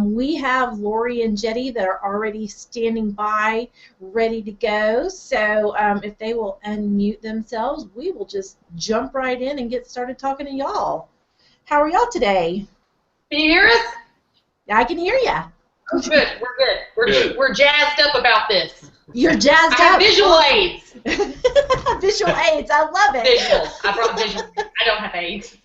We have Lori and Jeddie that are already standing by, ready to go. So if they will unmute themselves, we will just jump right in and get started talking to y'all. How are y'all today? Can you hear us? I can hear you. Oh, good. We're good. We're jazzed up about this. You're jazzed up. I have visual aids. Visual aids. I love it. Visual. I brought visual. I don't have aids.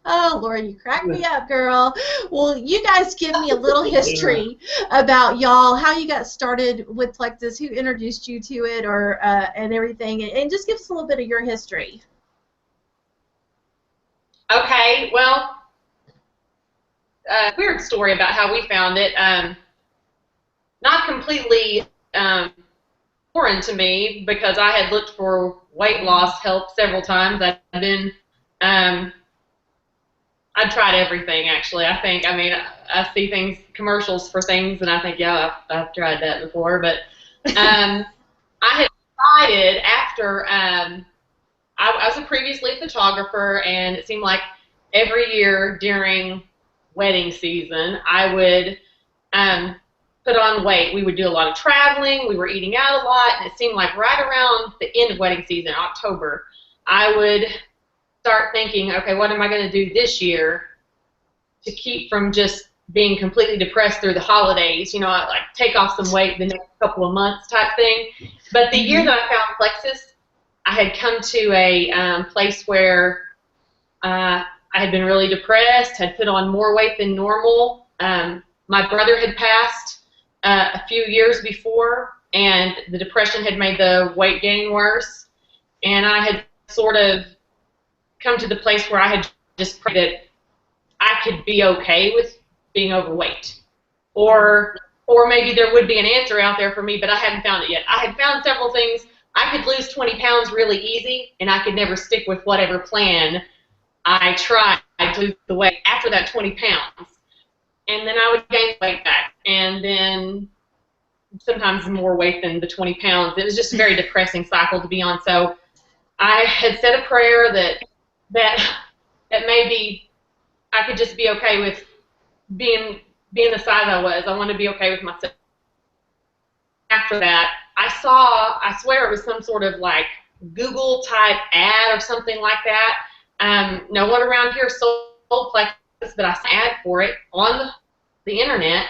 Oh, Lori, you cracked me up, girl. Well, you guys give me a little history about y'all, how you got started with Plexus, who introduced you to it, or and everything, and just give us a little bit of your history. Okay. Well, weird story about how we found it. Not completely foreign to me, because I had looked for weight loss help several times. I've been I've tried everything, actually. I mean, I see things, commercials for things, and I think, yeah, I've tried that before. But I had decided after, I was a previously photographer, and it seemed like every year during wedding season, I would put on weight. We would do a lot of traveling. We were eating out a lot, and it seemed like right around the end of wedding season, October, I would start thinking, okay, what am I going to do this year to keep from just being completely depressed through the holidays, you know, like take off some weight the next couple of months type thing. But the year that I found Plexus, I had come to a place where I had been really depressed, had put on more weight than normal. My brother had passed a few years before, and the depression had made the weight gain worse. And I had sort of come to the place where I had just prayed that I could be okay with being overweight, or maybe there would be an answer out there for me, but I hadn't found it yet. I had found several things. I could lose 20 pounds really easy, and I could never stick with whatever plan I tried to lose the weight after that 20 pounds. And then I would gain weight back, and then sometimes more weight than the 20 pounds. It was just a very depressing cycle to be on. So I had said a prayer that maybe I could just be okay with being the size I was. I want to be okay with myself. After that, I swear it was some sort of like Google type ad or something like that. No one around here sold Plexus, but I saw an ad for it on the internet,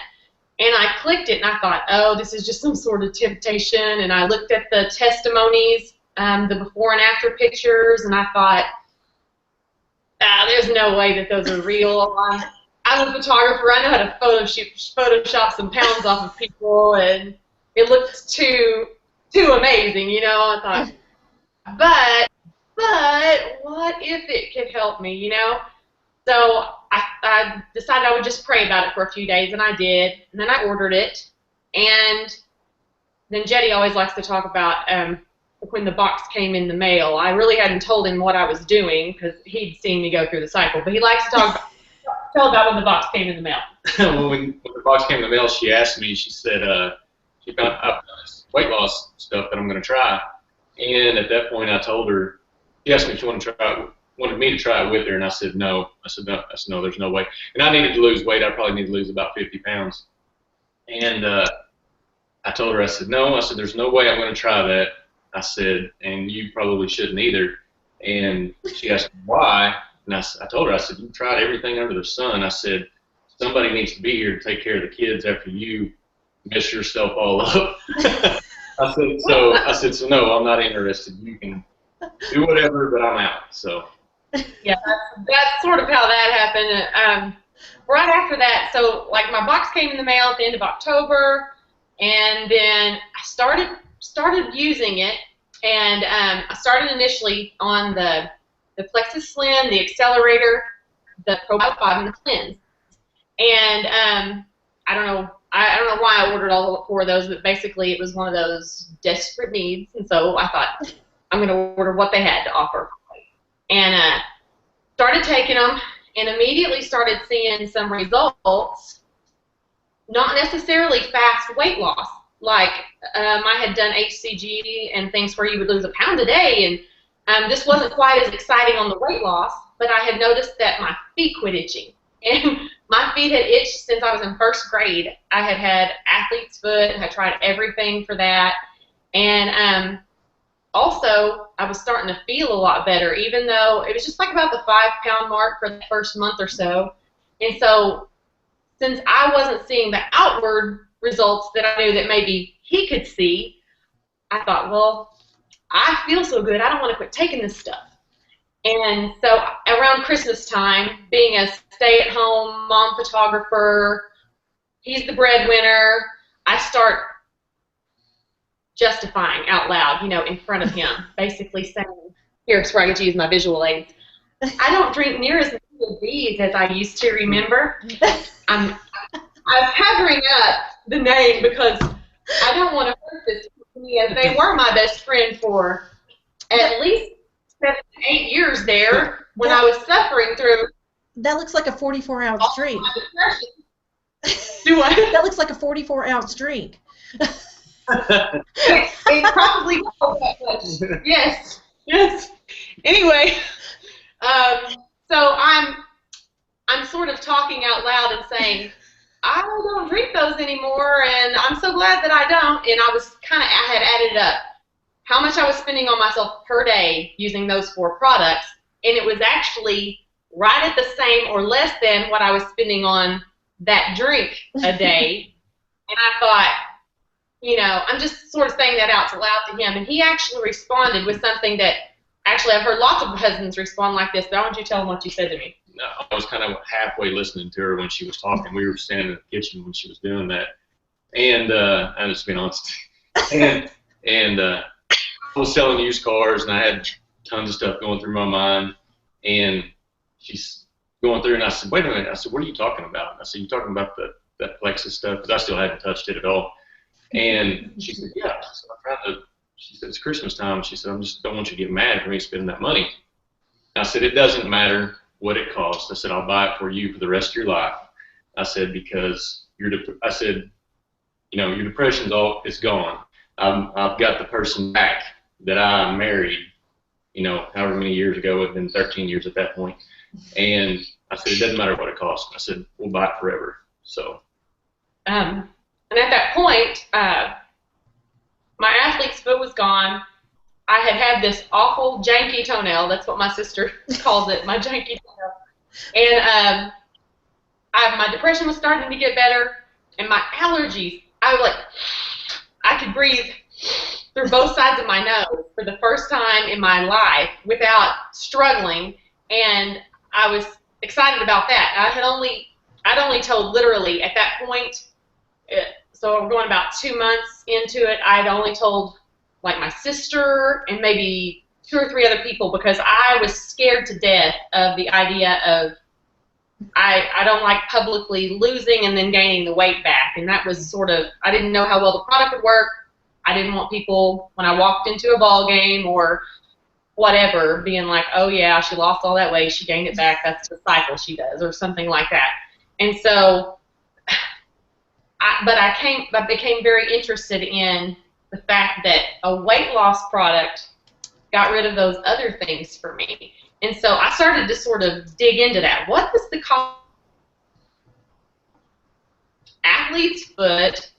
and I clicked it, and I thought, oh, this is just some sort of temptation. And I looked at the testimonies, the before and after pictures, and I thought, there's no way that those are real. I'm a photographer. I know how to Photoshop some pounds off of people, and it looks too amazing, you know. I thought, but what if it could help me, you know? So I decided I would just pray about it for a few days, and I did. And then I ordered it, and then Jeddie always likes to talk about when the box came in the mail. I really hadn't told him what I was doing because he'd seen me go through the cycle, but he likes to tell about when the box came in the mail. Well, when the box came in the mail, she asked me, she said, she found out this weight loss stuff that I'm going to try. And at that point, I told her, she asked me if she wanted me to try it with her, and I said no. I said no, there's no way. And I needed to lose weight. I probably need to lose about 50 pounds. And I told her, I said, no. I said, there's no way I'm going to try that. I said, and you probably shouldn't either. And she asked me why, and I told her, I said, you've tried everything under the sun. I said, somebody needs to be here to take care of the kids after you mess yourself all up. I said, so no, I'm not interested. You can do whatever, but I'm out. So. Yeah, that's sort of how that happened. Right after that, so like my box came in the mail at the end of October, and then I started using it, and I started initially on the Plexus Slim, the Accelerator, the Pro 5, and the Cleanse. And I don't know why I ordered all 4 of those, but basically it was one of those desperate needs, and so I thought I'm going to order what they had to offer. And started taking them, and immediately started seeing some results, not necessarily fast weight loss. Like I had done HCG and things where you would lose 1 pound a day, and this wasn't quite as exciting on the weight loss, but I had noticed that my feet quit itching, and my feet had itched since I was in first grade. I had had athlete's foot, and had tried everything for that. And also, I was starting to feel a lot better, even though it was just like about the 5-pound mark for the first month or so. And so, since I wasn't seeing the outward results that I knew that maybe he could see, I thought, well, I feel so good, I don't want to quit taking this stuff. And so around Christmas time, being a stay-at-home mom photographer, he's the breadwinner, I start justifying out loud, you know, in front of him, basically saying, here's where I get to use my visual aids. I don't drink near as many of these as I used to, remember? I'm covering up the name because I don't want to hurt this company, as they were my best friend for at least 7 to 8 years there when I was suffering through. That looks like a 44-ounce drink. Do what? That looks like a 44-ounce drink. It probably was that much. Yes. Yes. Anyway, so I'm sort of talking out loud and saying, I don't drink those anymore, and I'm so glad that I don't. And I had added up how much I was spending on myself per day using those 4 products, and it was actually right at the same or less than what I was spending on that drink a day. And I thought, you know, I'm just sort of saying that out loud to him, and he actually responded with something that, actually, I've heard lots of husbands respond like this, but I want you to tell them what you said to me. No, I was kind of halfway listening to her when she was talking. We were standing in the kitchen when she was doing that, and I'm just being honest. And I was selling used cars, and I had tons of stuff going through my mind. And she's going through, and I said, "Wait a minute." I said, "What are you talking about?" I said, "You talking about that Plexus stuff?" Because I still hadn't touched it at all. And she said, "Yeah." I said, "I'm trying to." She said, "It's Christmas time." She said, "I just don't want you to get mad for me spending that money." I said, "It doesn't matter what it costs." I said, "I'll buy it for you for the rest of your life." I said, "Because your depression's is gone. I've got the person back that I married, however many years ago. It had been 13 years at that point." And I said, "It doesn't matter what it costs." I said, "We'll buy it forever." So. And at that point, my athlete's foot was gone. I had this awful janky toenail. That's what my sister calls it, my janky toenail. And my depression was starting to get better, and my allergies, I could breathe through both sides of my nose for the first time in my life without struggling, and I was excited about that. I'd only told, literally at that point, so we're going about 2 months into it, I'd only told like my sister and maybe 2 or 3 other people, because I was scared to death of the idea of I don't like publicly losing and then gaining the weight back. And that was sort of, I didn't know how well the product would work. I didn't want people, when I walked into a ball game or whatever, being like, "Oh yeah, she lost all that weight, she gained it back, that's the cycle she does," or something like that. And so, I became very interested in the fact that a weight loss product got rid of those other things for me. And so I started to sort of dig into that. What was the cost? Athlete's foot,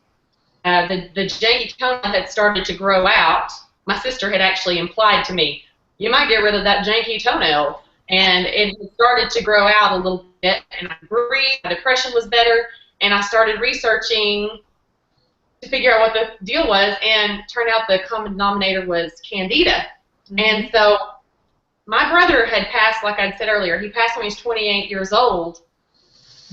the janky toenail had started to grow out. My sister had actually implied to me, "You might get rid of that janky toenail." And it started to grow out a little bit, and I breathed, my depression was better, and I started researching to figure out what the deal was, and turned out the common denominator was Candida. Mm-hmm. And so my brother had passed, like I said earlier, he passed when he was 28 years old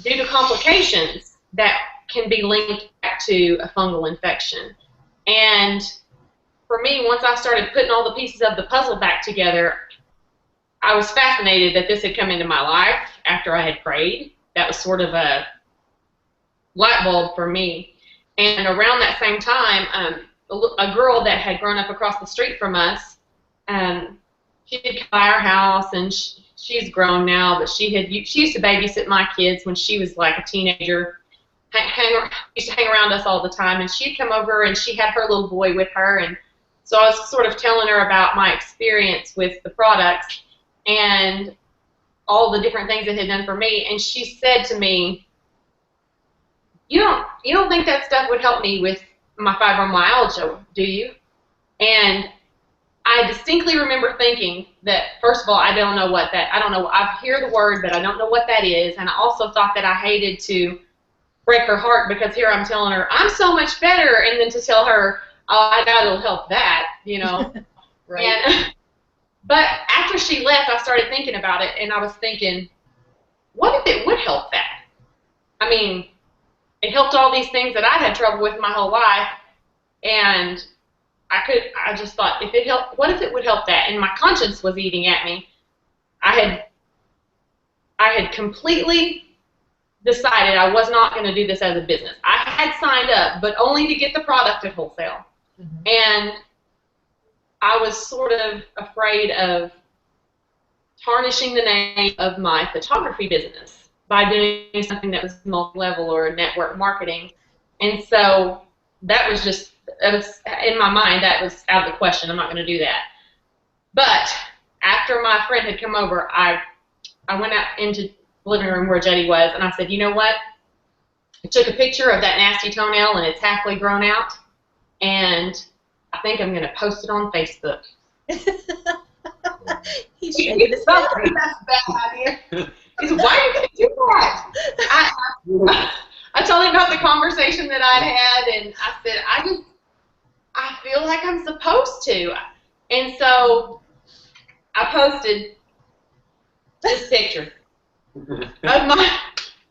due to complications that can be linked back to a fungal infection. And for me, once I started putting all the pieces of the puzzle back together, I was fascinated that this had come into my life after I had prayed. That was sort of a light bulb for me. And around that same time, a girl that had grown up across the street from us, she had come by our house, and she's grown now, but she used to babysit my kids when she was like a teenager. Used to hang around us all the time, and she'd come over, and she had her little boy with her, and so I was sort of telling her about my experience with the products and all the different things it had done for me, and she said to me, you don't think that stuff would help me with my fibromyalgia, do you? And I distinctly remember thinking that, first of all, I don't know, I hear the word, but I don't know what that is, and I also thought that I hated to break her heart, because here I'm telling her, I'm so much better, and then to tell her, oh, I doubt it'll help that, you know. Right. And, but after she left, I started thinking about it, and I was thinking, what if it would help that? I mean, it helped all these things that I had trouble with my whole life, and I just thought, if it helped, what if it would help that? And my conscience was eating at me. I had completely decided I was not going to do this as a business. I had signed up, but only to get the product at wholesale. Mm-hmm. And I was sort of afraid of tarnishing the name of my photography business by doing something that was multi-level or network marketing. And so that was just, in my mind, that was out of the question. I'm not going to do that. But after my friend had come over, I went out into the living room where Jeddie was, and I said, you know what? I took a picture of that nasty toenail, and it's halfway grown out, and I think I'm going to post it on Facebook. He's shaking his head. That's a bad idea. He said, why are you going to do that? I told him about the conversation that I'd had, and I said, I feel like I'm supposed to. And so I posted this picture of my,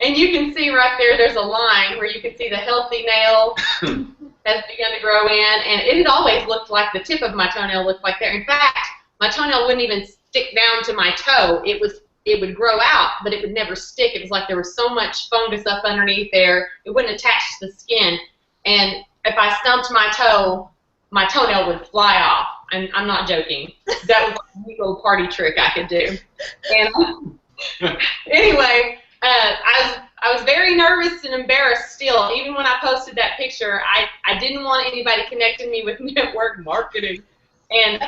and you can see right there's a line where you can see the healthy nail has begun to grow in, and it had always looked like the tip of my toenail looked like there. In fact, my toenail wouldn't even stick down to my toe. It would grow out, but it would never stick. It was like there was so much fungus up underneath there, it wouldn't attach to the skin. And if I stumped my toenail would fly off. I'm not joking. That was like a legal party trick I could do. And anyway, I was very nervous and embarrassed still. Even when I posted that picture, I didn't want anybody connecting me with network marketing. And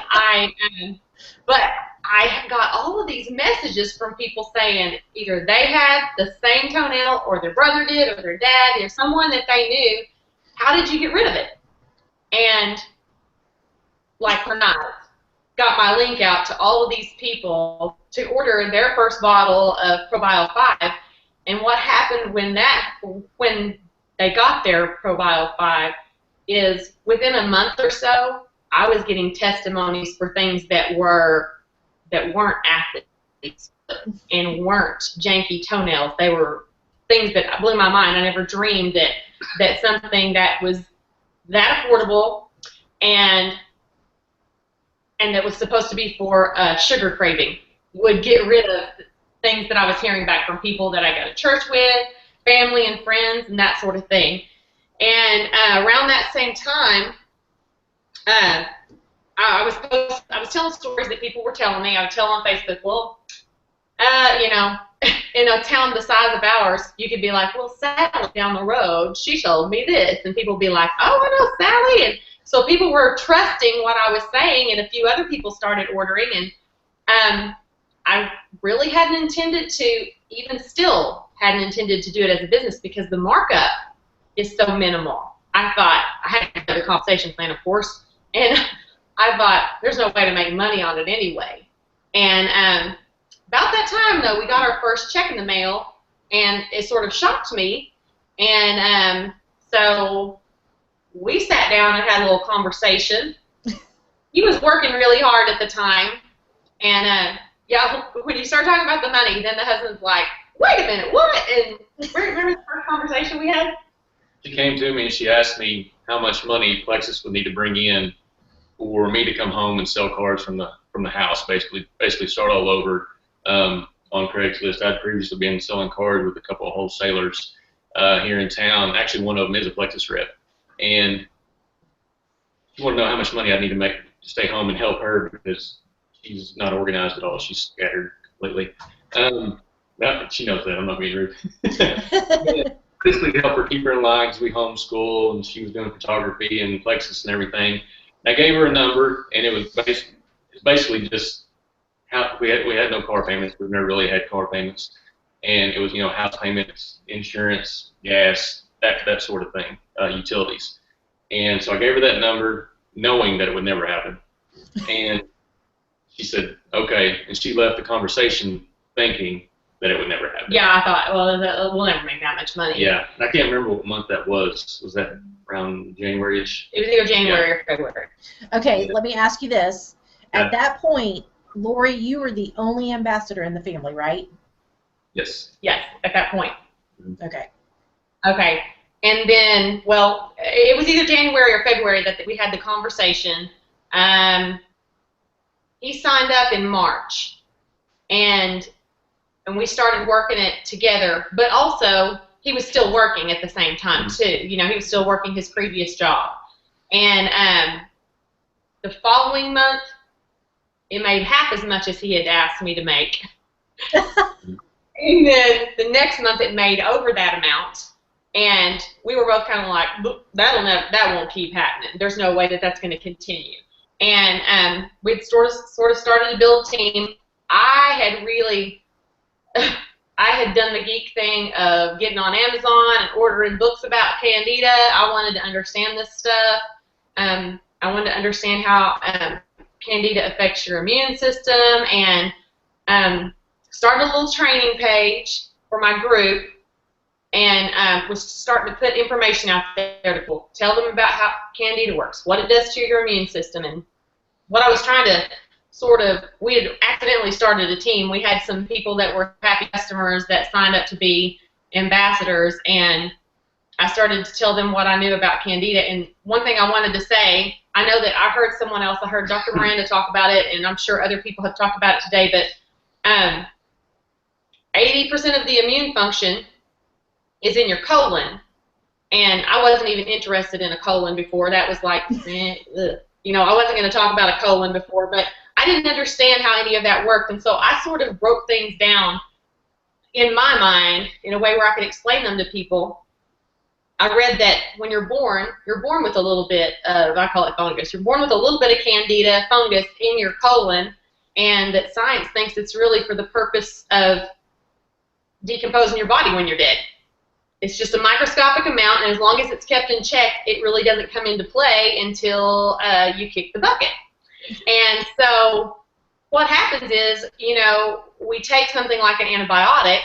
but I got all of these messages from people saying either they had the same toenail, or their brother did, or their dad, or someone that they knew. How did you get rid of it? And like per night, got my link out to all of these people to order their first bottle of ProBio 5. And what happened when they got their ProBio 5 is within a month or so, I was getting testimonies for things that weren't athletes and weren't janky toenails. They were things that blew my mind. I never dreamed that something that was that affordable and that was supposed to be for sugar craving would get rid of things that I was hearing back from people that I go to church with, family and friends, and that sort of thing. And around that same time, I was telling stories that people were telling me. I would tell on Facebook, well, you know, in a town the size of ours, you could be like, well, Sally down the road, she told me this. And people would be like, oh, I know Sally. And so people were trusting what I was saying, and a few other people started ordering. And I really hadn't intended to, even still hadn't intended to do it as a business because the markup is so minimal. I thought, I had another compensation plan, of course, and I thought, there's no way to make money on it anyway. And about that time, though, we got our first check in the mail, and it sort of shocked me. And so we sat down and had a little conversation. He was working really hard at the time, and yeah, when you start talking about the money, then the husband's like, wait a minute, what? And remember the first conversation we had? She came to me and she asked me how much money Plexus would need to bring in for me to come home and sell cars from the house, basically start all over on Craigslist. I'd previously been selling cars with a couple of wholesalers here in town. Actually, one of them is a Plexus rep. And she wanted to know how much money I'd need to make to stay home and help her because she's not organized at all. She's scattered completely. She knows that. I'm not being rude. Basically to help her keep her in line because we homeschool and she was doing photography and Plexus and everything. And I gave her a number, and it was basically just how we had no car payments. We've never really had car payments, and it was house payments, insurance, gas, that sort of thing, utilities. And so I gave her that number, knowing that it would never happen. And she said, okay, and she left the conversation thinking that it would never happen. Yeah, I thought, well, we'll never make that much money. Yeah, and I can't remember what month that was. Was that around January-ish? It was either January or February. Okay, let me ask you this. At that point, Lori, you were the only ambassador in the family, right? Yes. Yes, at that point. Okay. Okay. And then, well, it was either January or February that we had the conversation. He signed up in March, and we started working it together. But also, he was still working at the same time too. You know, he was still working his previous job. And the following month, it made half as much as he had asked me to make. And then the next month, it made over that amount. And we were both kind of like, that won't keep happening. There's no way that that's going to continue. And we'd sort of started to build a team. I had done the geek thing of getting on Amazon and ordering books about Candida. I wanted to understand this stuff. I wanted to understand how Candida affects your immune system, and started a little training page for my group, and was starting to put information out there to people, tell them about how Candida works, what it does to your immune system, and what I was trying to we had accidentally started a team. We had some people that were happy customers that signed up to be ambassadors, and I started to tell them what I knew about Candida. And one thing I wanted to say, I know that I heard someone else, I heard Dr. Miranda talk about it, and I'm sure other people have talked about it today, but 80% of the immune function is in your colon, and I wasn't even interested in a colon before. That was like, you know, I wasn't going to talk about a colon before, but I didn't understand how any of that worked, and so I sort of broke things down in my mind in a way where I could explain them to people. I read that when you're born with a little bit of, I call it fungus, you're born with a little bit of Candida fungus in your colon, and that science thinks it's really for the purpose of decomposing your body when you're dead. It's just a microscopic amount, and as long as it's kept in check, it really doesn't come into play until you kick the bucket. And so what happens is, you know, we take something like an antibiotic,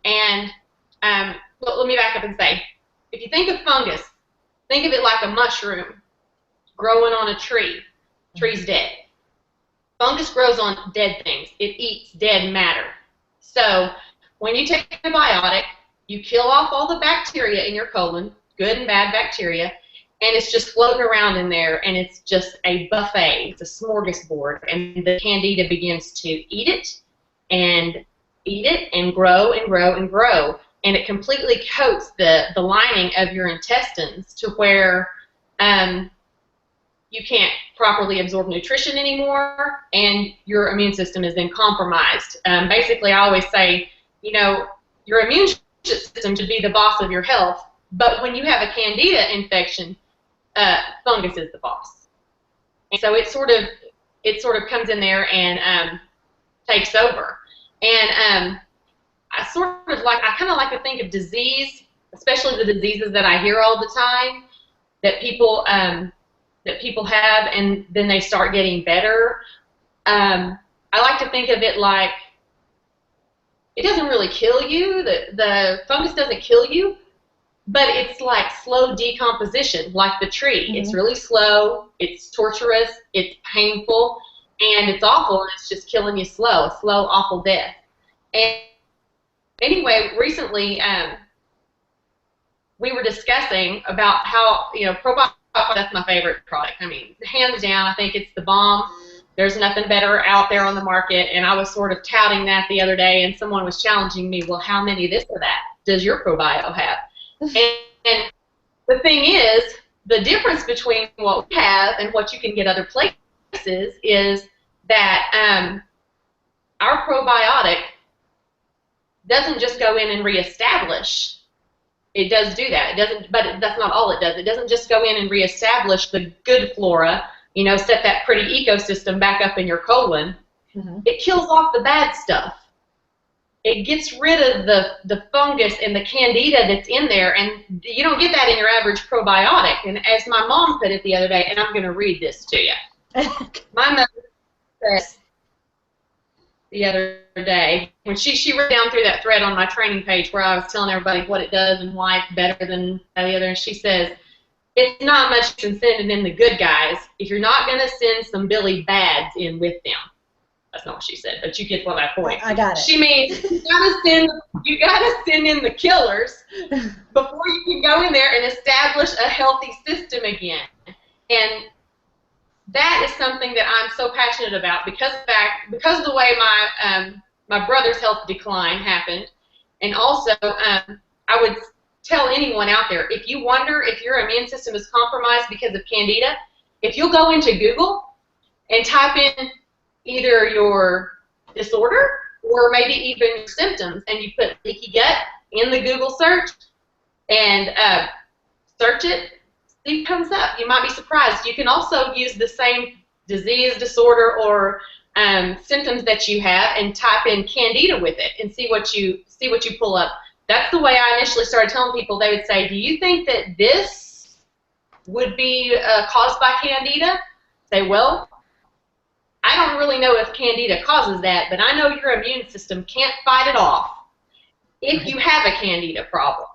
and let me back up and say, if you think of fungus, think of it like a mushroom growing on a tree. Tree's dead. Fungus grows on dead things. It eats dead matter. So when you take an antibiotic, you kill off all the bacteria in your colon, good and bad bacteria, and it's just floating around in there, and it's just a buffet. It's a smorgasbord, and the Candida begins to eat it and grow and grow and grow, and it completely coats the lining of your intestines to where you can't properly absorb nutrition anymore, and your immune system is then compromised. Basically, I always say, you know, your immune system should be the boss of your health, but when you have a Candida infection, fungus is the boss. And so it sort of comes in there and takes over. And I kind of like to think of disease, especially the diseases that I hear all the time that people have, and then they start getting better. I like to think of it like it doesn't really kill you. The fungus doesn't kill you, but it's like slow decomposition, like the tree. Mm-hmm. It's really slow, it's torturous, it's painful, and it's awful, and it's just killing you slow, a slow, awful death. And anyway, recently we were discussing about how, you know, probiotics, that's my favorite product. I mean, hands down, I think it's the bomb. There's nothing better out there on the market, and I was sort of touting that the other day, and someone was challenging me, well, how many of this or that does your probio have? And the thing is, the difference between what we have and what you can get other places is that our probiotic doesn't just go in and reestablish. It does do that. It doesn't, but that's not all it does. It doesn't just go in and reestablish the good flora, you know, set that pretty ecosystem back up in your colon. Mm-hmm. It kills off the bad stuff. it gets rid of the fungus and the candida that's in there, and you don't get that in your average probiotic. And as my mom put it the other day, and I'm going to read this to you. My mother says the other day, when she wrote down through that thread on my training page where I was telling everybody what it does and why it's better than the other, and she says, it's not much in sending in the good guys if you're not going to send some Billy Bads in with them. That's not what she said, but you get what I point. I got it. She means you gotta send in the killers before you can go in there and establish a healthy system again. And that is something that I'm so passionate about because of the way my brother's health decline happened, and also I would tell anyone out there, if you wonder if your immune system is compromised because of Candida, if you'll go into Google and type in either your disorder or maybe even your symptoms, and you put leaky gut in the Google search and search it, see what comes up. You might be surprised. You can also use the same disease, disorder, or symptoms that you have and type in Candida with it and see what you pull up. That's the way I initially started telling people. They would say, do you think that this would be caused by Candida? Say, well, I don't really know if Candida causes that, but I know your immune system can't fight it off if you have a Candida problem.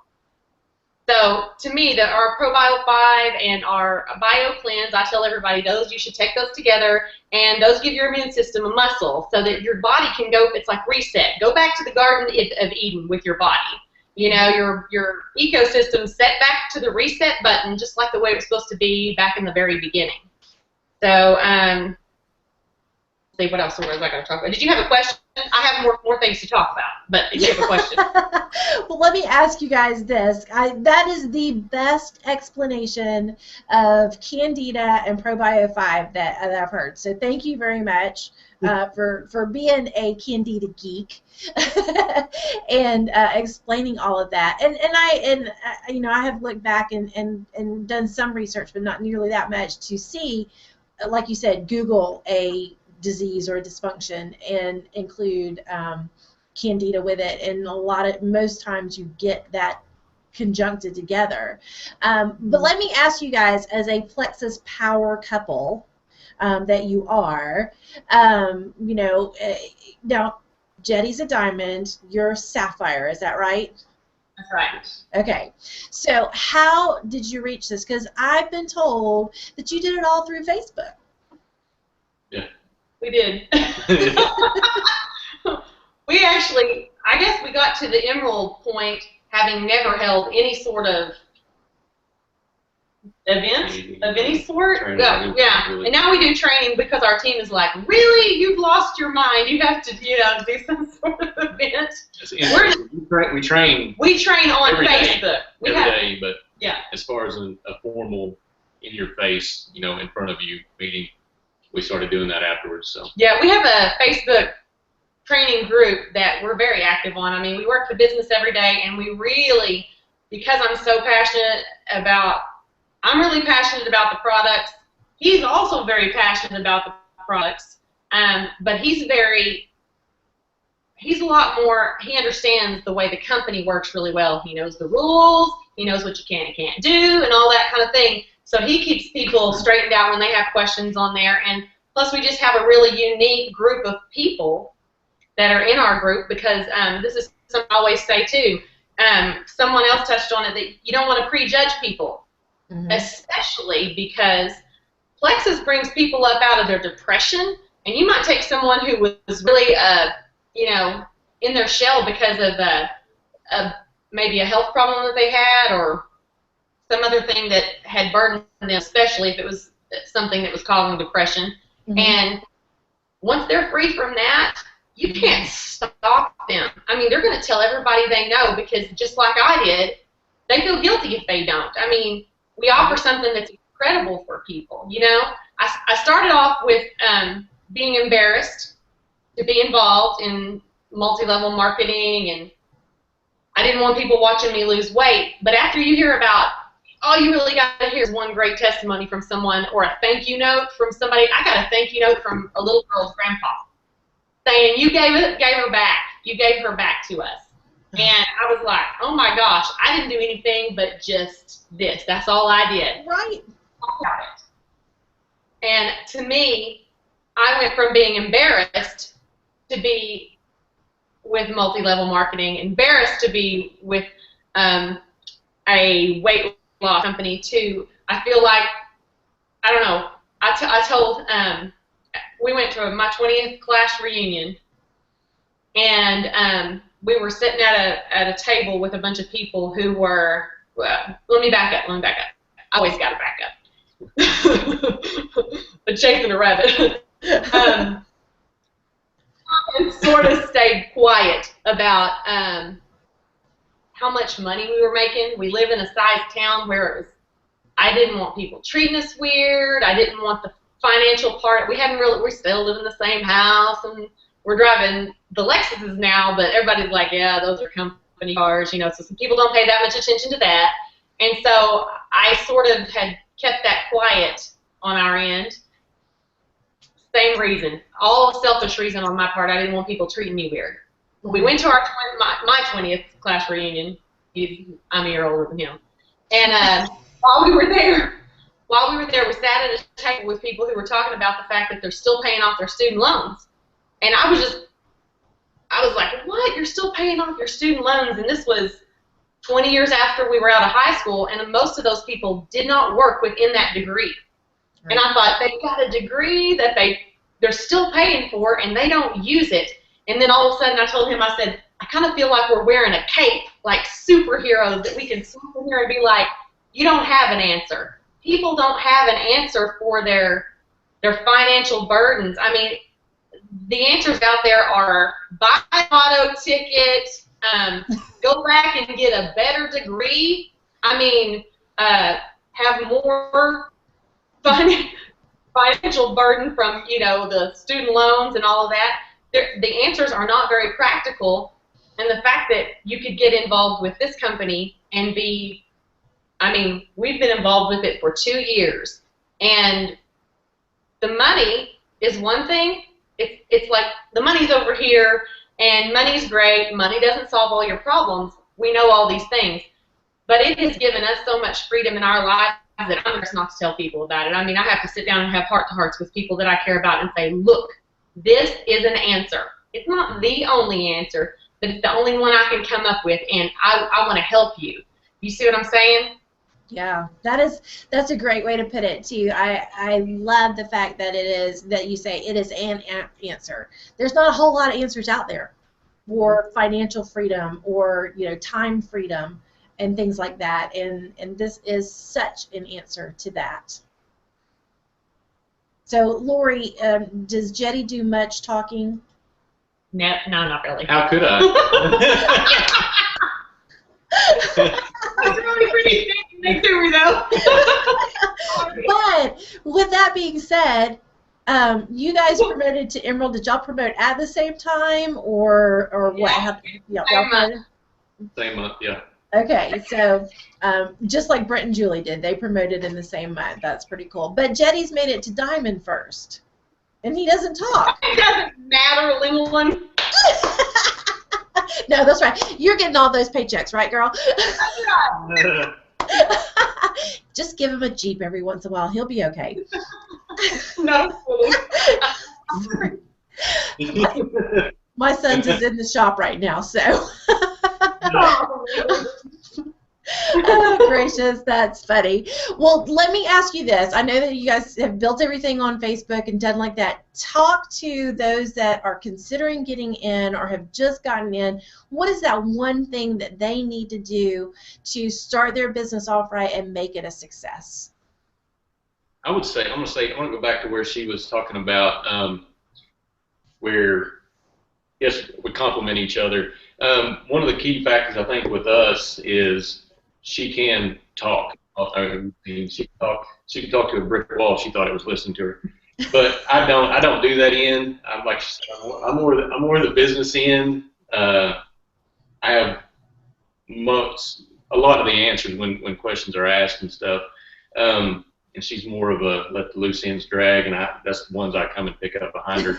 So to me, our ProBio 5 and our Bio Cleanse, I tell everybody you should take those together, and those give your immune system a muscle so that your body can go, it's like reset. Go back to the Garden of Eden with your body. You know, your ecosystem set back to the reset button just like the way it was supposed to be back in the very beginning. So, see, what else was I going to talk about? Did you have a question? I have more things to talk about, but did you have a question? Well, let me ask you guys this. That is the best explanation of Candida and ProBio 5 that I've heard. So thank you very much for being a Candida geek and explaining all of that. And you know, I have looked back and done some research, but not nearly that much, to see, like you said, Google a disease or a dysfunction and include Candida with it, and most times you get that conjuncted together. But let me ask you guys, as a Plexus power couple that you are, you know, now Jeddie's a diamond, you're Sapphire, is that right? That's right. Okay, so how did you reach this? Because I've been told that you did it all through Facebook. Yeah. We did. We actually, I guess we got to the emerald point having never held any sort of event of any sort. Yeah. And now we do training because our team is like, really? You've lost your mind. You have to, you know, do some sort of event. We train. We train on every Facebook. Every day, but yeah. As far as a formal, in your face, you know, in front of you meeting, we started doing that afterwards. So yeah, we have a Facebook training group that we're very active on. I mean, we work the business every day, and we really, because I'm really passionate about the products. He's also very passionate about the products, but he's a lot more, he understands the way the company works really well. He knows the rules, he knows what you can and can't do, and all that kind of thing. So he keeps people straightened out when they have questions on there. And plus, we just have a really unique group of people that are in our group, because this is something I always say too. Someone else touched on it, that you don't want to prejudge people, especially because Plexus brings people up out of their depression, and you might take someone who was really, you know, in their shell because of maybe a health problem that they had, or some other thing that had burdened them, especially if it was something that was causing depression. And once they're free from that, you can't stop them. I mean, they're going to tell everybody they know, because just like I did, they feel guilty if they don't. I mean, we offer something that's incredible for people, you know. I started off with being embarrassed to be involved in multi-level marketing, and I didn't want people watching me lose weight. But after you hear about, all you really got to hear is one great testimony from someone, or a thank you note from somebody. I got a thank you note from a little girl's grandpa. saying, you gave her back. You gave her back to us. And I was like, oh my gosh, I didn't do anything but just this. That's all I did. Right. And to me, I went from being embarrassed to be with multi-level marketing, embarrassed to be with a weight loss company to, I feel like, I don't know, I told, we went to my 20th class reunion, and we were sitting at a table with a bunch of people who were, well, let me back up. I always got to back up. But chasing a rabbit. And sort of stayed quiet about how much money we were making. We live in a size town where it was, I didn't want people treating us weird. I didn't want the financial part. We still live in the same house, and we're driving the Lexuses now, but everybody's like, yeah, those are company cars, you know, so some people don't pay that much attention to that. And so I sort of had kept that quiet on our end. Same reason, all selfish reason on my part. I didn't want people treating me weird. We went to my 20th class reunion. I'm a year older than him. And while we were there, we sat at a table with people who were talking about the fact that they're still paying off their student loans. And I was like, what? You're still paying off your student loans? And this was 20 years after we were out of high school, and most of those people did not work within that degree. Right. And I thought, they've got a degree that they're still paying for, and they don't use it. And then all of a sudden I told him, I said, I kind of feel like we're wearing a cape, like superheroes, that we can sit in here and be like, you don't have an answer. People don't have an answer for their financial burdens. I mean, the answers out there are buy an auto ticket, go back and get a better degree. I mean, have more financial burden from, you know, the student loans and all of that. The answers are not very practical, and the fact that you could get involved with this company and be, I mean, we've been involved with it for 2 years, and the money is one thing. It's like the money's over here, and money's great. Money doesn't solve all your problems. We know all these things, but it has given us so much freedom in our lives that I'm just not to tell people about it. I mean, I have to sit down and have heart-to-hearts with people that I care about and say, look, this is an answer. It's not the only answer, but it's the only one I can come up with, and I want to help you. You see what I'm saying? Yeah, that's a great way to put it too. I love the fact that you say it is an answer. There's not a whole lot of answers out there for financial freedom or, you know, time freedom and things like that, and this is such an answer to that. So, Lori, does Jeddie do much talking? No, not really. How could I? That's really pretty big to me, though. But with that being said, you guys promoted to Emerald. Did y'all promote at the same time, or what? Same month, yeah. Okay, so just like Brent and Julie did, they promoted in the same month. That's pretty cool. But Jeddie's made it to Diamond first, and he doesn't talk. It doesn't matter, little one. No, that's right. You're getting all those paychecks, right, girl? Just give him a Jeep every once in a while. He'll be okay. No. My son's is in the shop right now, so. Oh, gracious, that's funny. Well, let me ask you this. I know that you guys have built everything on Facebook and done like that. Talk to those that are considering getting in or have just gotten in. What is that one thing that they need to do to start their business off right and make it a success? I want to go back to where she was talking about where, yes, we complement each other. One of the key factors, I think, with us is she can talk. She can talk to a brick wall. She thought it was listening to her, but I don't do that end. I'm like, I'm more the business end. I have a lot of the answers when questions are asked and stuff. And she's more of a let the loose ends drag, and that's the ones I come and pick up behind her.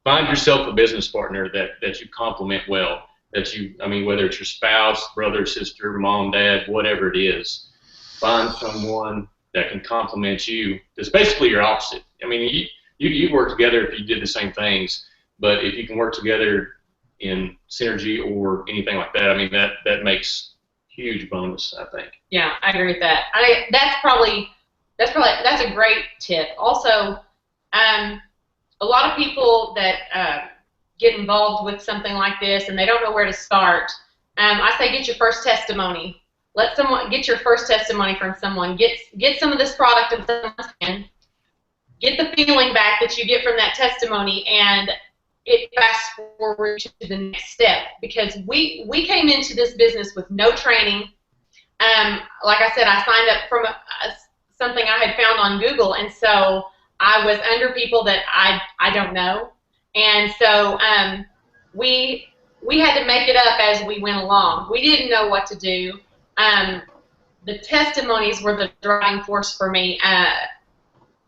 find yourself a business partner that you complement well. I mean, whether it's your spouse, brother, sister, mom, dad, whatever it is, find someone that can complement you. It's basically your opposite. I mean, you work together if you did the same things, but if you can work together in synergy or anything like that, I mean, that makes huge bonus, I think. Yeah, I agree with that. That's a great tip. Also, a lot of people that get involved with something like this and they don't know where to start, I say get your first testimony. Let someone get your first testimony from someone. Get some of this product in someone's hand. Get the feeling back that you get from that testimony, and it fast forward to the next step. Because we came into this business with no training. Like I said, I signed up from something I had found on Google, and so I was under people that I don't know, and so we had to make it up as we went along. We didn't know what to do. The testimonies were the driving force for me.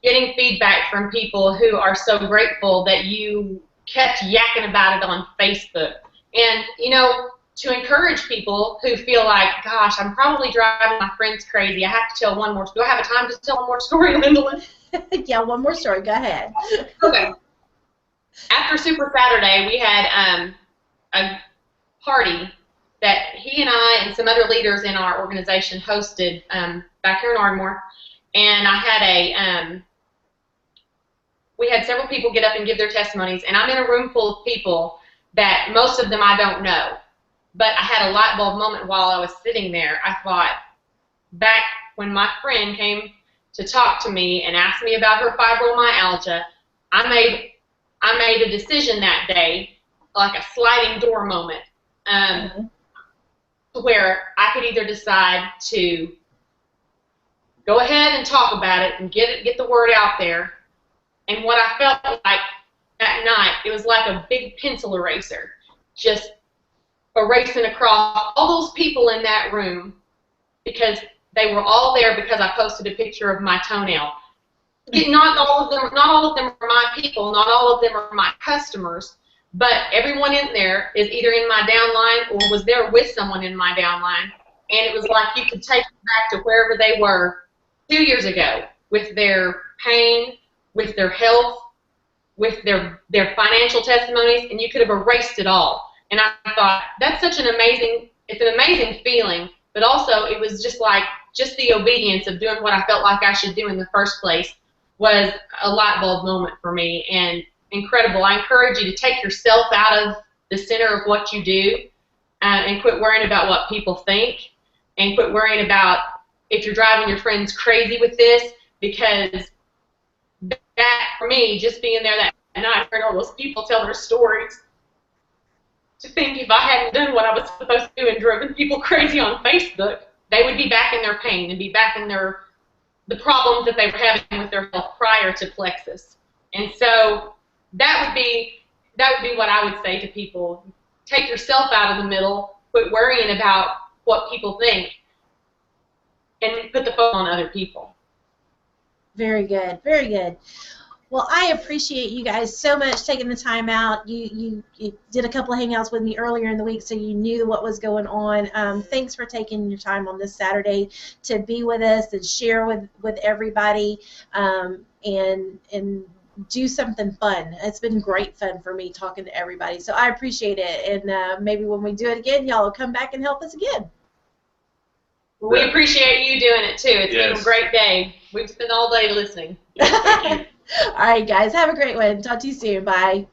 Getting feedback from people who are so grateful that you kept yakking about it on Facebook, and you know, to encourage people who feel like, gosh, I'm probably driving my friends crazy. I have to tell one more. Do I have a time to tell one more story, Lyndalyn? Yeah, one more story. Go ahead. Okay. After Super Saturday, we had a party that he and I and some other leaders in our organization hosted back here in Ardmore, and I had we had several people get up and give their testimonies, and I'm in a room full of people that most of them I don't know. But I had a light bulb moment while I was sitting there. I thought, back when my friend came to talk to me and asked me about her fibromyalgia, I made a decision that day, like a sliding door moment, where I could either decide to go ahead and talk about it and get the word out there. And what I felt like that night, it was like a big pencil eraser, just erasing across all those people in that room, because they were all there because I posted a picture of my toenail. Not all of them are my people, not all of them are my customers, but everyone in there is either in my downline or was there with someone in my downline, and it was like you could take them back to wherever they were 2 years ago with their pain, with their health, with their financial testimonies, and you could have erased it all. And I thought, that's such an amazing feeling, but also it was just the obedience of doing what I felt like I should do in the first place was a light bulb moment for me, and incredible. I encourage you to take yourself out of the center of what you do and quit worrying about what people think, and quit worrying about if you're driving your friends crazy with this, because that, for me, just being there that night, hearing all those people tell their stories, to think if I hadn't done what I was supposed to do and driven people crazy on Facebook, they would be back in their pain and be back in the problems that they were having with their health prior to Plexus. And so that would be what I would say to people. Take yourself out of the middle, quit worrying about what people think, and put the focus on other people. Very good, very good. Well, I appreciate you guys so much taking the time out. You did a couple of hangouts with me earlier in the week, so you knew what was going on. Thanks for taking your time on this Saturday to be with us and share with everybody and do something fun. It's been great fun for me talking to everybody, so I appreciate it. And maybe when we do it again, y'all will come back and help us again. We appreciate you doing it, too. It's been a great day. We've spent all day listening. Thank you. All right, guys. Have a great one. Talk to you soon. Bye.